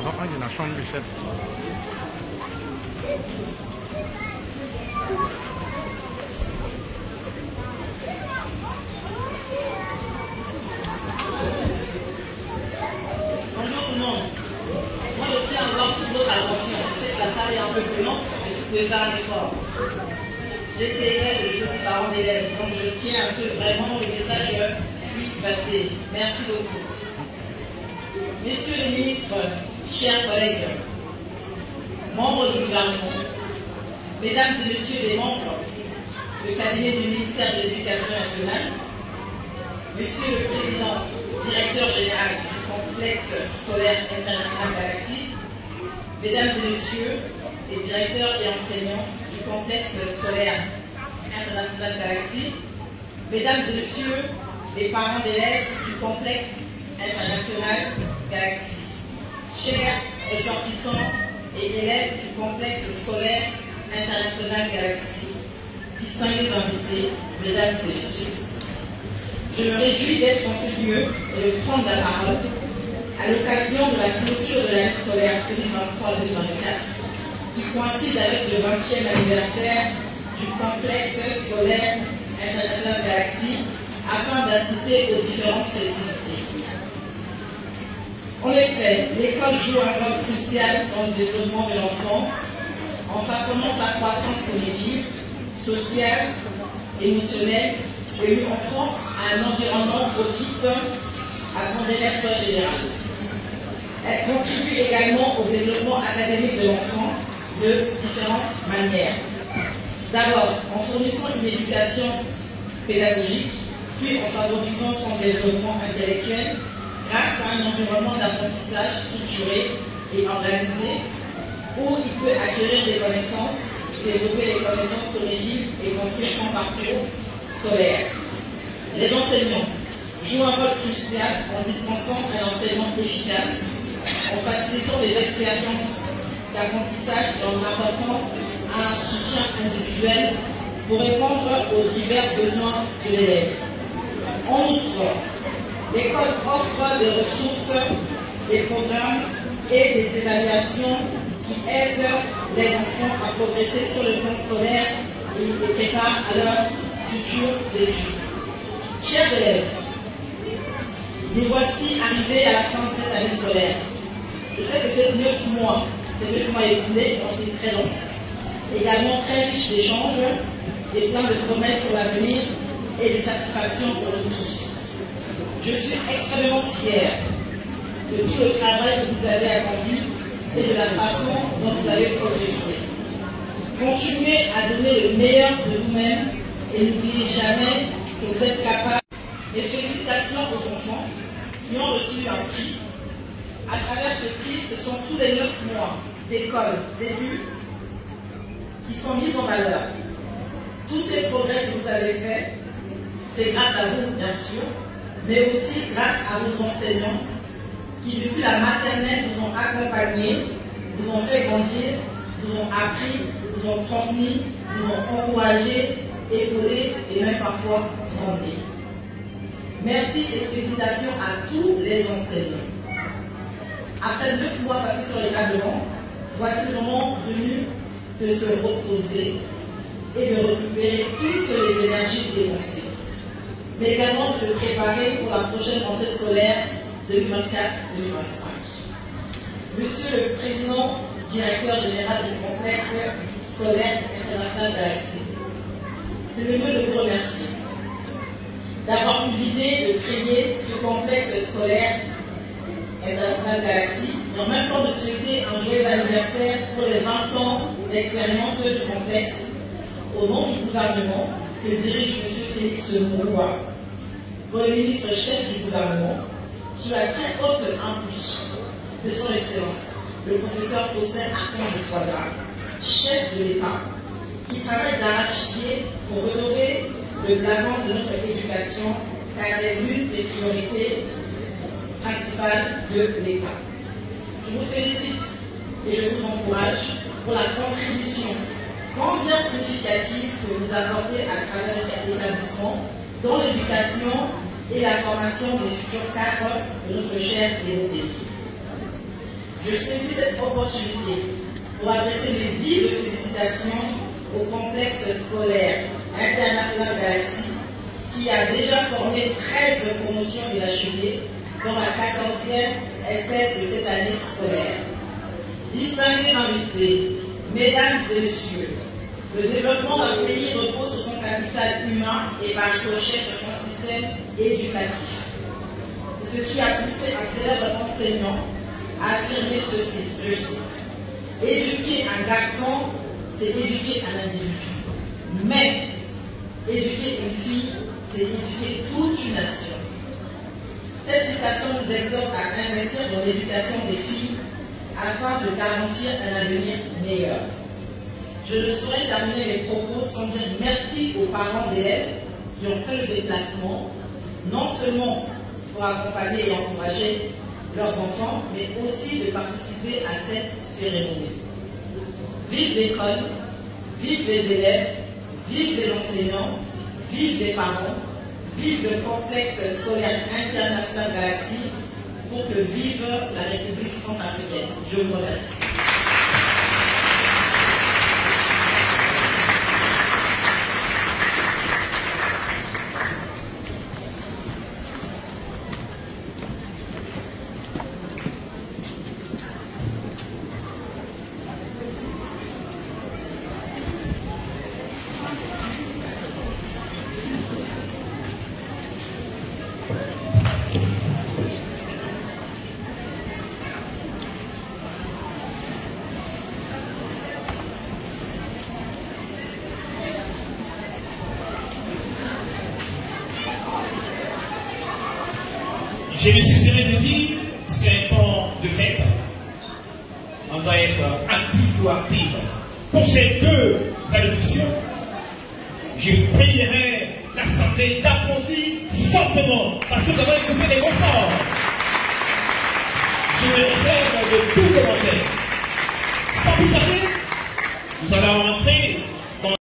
dans la chambre du chef. Bonjour tout le monde. Moi je tiens à avoir toute votre attention. Je sais que la salle est un peu plus lente, mais vous pouvez faire un effort. J'étais élève et je suis parent d'élèves, donc je tiens à ce que vraiment le message puisse passer. Merci beaucoup. Messieurs les ministres, chers collègues, membres du gouvernement, mesdames et messieurs les membres du cabinet du ministère de l'Éducation nationale, monsieur le président, directeur général du complexe scolaire international Galaxy, mesdames et messieurs les directeurs et enseignants du complexe scolaire international Galaxy, mesdames et messieurs les parents d'élèves du complexe international Galaxy, chers ressortissants et élèves du complexe scolaire international Galaxy, distingués invités, mesdames et messieurs, je me réjouis d'être en ce lieu et de prendre la parole à l'occasion de la clôture de l'année scolaire 2023-2024 qui coïncide avec le 20e anniversaire du complexe scolaire international Galaxy afin d'assister aux différentes festivités. En effet, l'école joue un rôle crucial dans le développement de l'enfant en façonnant sa croissance cognitive, sociale, émotionnelle et lui offrant un environnement propice à son bien-être général. Elle contribue également au développement académique de l'enfant de différentes manières. D'abord, en fournissant une éducation pédagogique, puis en favorisant son développement intellectuel grâce à un environnement d'apprentissage structuré et organisé où il peut acquérir des connaissances, développer les connaissances cognitives et construire son parcours scolaire. Les enseignants jouent un rôle crucial en dispensant un enseignement efficace, en facilitant les expériences d'apprentissage et en apportant un soutien individuel pour répondre aux divers besoins de l'élève. En outre, l'école offre des ressources, des programmes et des évaluations qui aident les enfants à progresser sur le plan scolaire et les préparent à leur futures études. Chers élèves, nous voici arrivés à la fin de cette année scolaire. Je sais que ces 9 mois écoulés ont été très denses, également très riches d'échanges et plein de promesses pour l'avenir et de satisfaction pour nous tous. Je suis extrêmement fière de tout le travail que vous avez accompli et de la façon dont vous avez progressé. Continuez à donner le meilleur de vous-même et n'oubliez jamais que vous êtes capable. Et félicitations aux enfants qui ont reçu un prix. À travers ce prix, ce sont tous les 9 mois d'école début qui sont mis en valeur. Tous ces progrès que vous avez faits, c'est grâce à vous, bien sûr, mais aussi grâce à vos enseignants qui, depuis la maternelle, vous ont accompagnés, vous ont fait grandir, vous ont appris, vous ont transmis, vous ont encouragé, épaulé et même parfois grandi. Merci et félicitations à tous les enseignants. Après 9 mois passés sur les tablements, voici le moment venu de se reposer et de récupérer toutes les énergies dépensées, mais également de se préparer pour la prochaine rentrée scolaire 2024-2025. Monsieur le Président, directeur général du complexe scolaire international Galaxy, c'est le lieu de vous remercier d'avoir eu l'idée de créer ce complexe scolaire international Galaxy, et en même temps de souhaiter un joyeux anniversaire pour les 20 ans d'expérience du complexe au nom du gouvernement que dirige M. Félix Mouroua, Premier ministre chef du gouvernement, sous la très haute impulsion de son Excellence, le professeur Faustin Archange-Touadéra, chef de l'État, qui travaille d'arrache-pied pour relever le blason de notre éducation, car elle est l'une des priorités principales de l'État. Je vous félicite et je vous encourage pour la contribution combien significative que vous apportez à travers notre établissement dans l'éducation et la formation des futurs cadres de notre cher pays. Je saisis cette opportunité pour adresser mes vives félicitations au complexe scolaire international Galaxy qui a déjà formé 13 promotions de l'HED, dont la 14e est celle de cette année scolaire. Distingués invités, mesdames et messieurs, le développement d'un pays repose sur son capital humain et par ricochet sur son système éducatif. Ce qui a poussé un célèbre enseignant à affirmer ceci, je cite, « Éduquer un garçon, c'est éduquer un individu. Mais éduquer une fille, c'est éduquer toute une nation. » Cette citation nous exhorte à investir dans l'éducation des filles afin de garantir un avenir meilleur. Je ne saurais terminer mes propos sans dire merci aux parents d'élèves qui ont fait le déplacement, non seulement pour accompagner et encourager leurs enfants, mais aussi de participer à cette cérémonie. Vive l'école, vive les élèves, vive les enseignants, vive les parents, vive le complexe scolaire international Galaxy, pour que vive la République centrafricaine. Je vous remercie. Je me cesserai de dire, c'est un temps de fête. On doit être actif ou active. Pour ces deux traductions, je prierai l'Assemblée d'applaudir fortement, parce que nous avons écouté les conforts. Je me réserve de tout commentaire. Sans plus tarder, nous allons entrer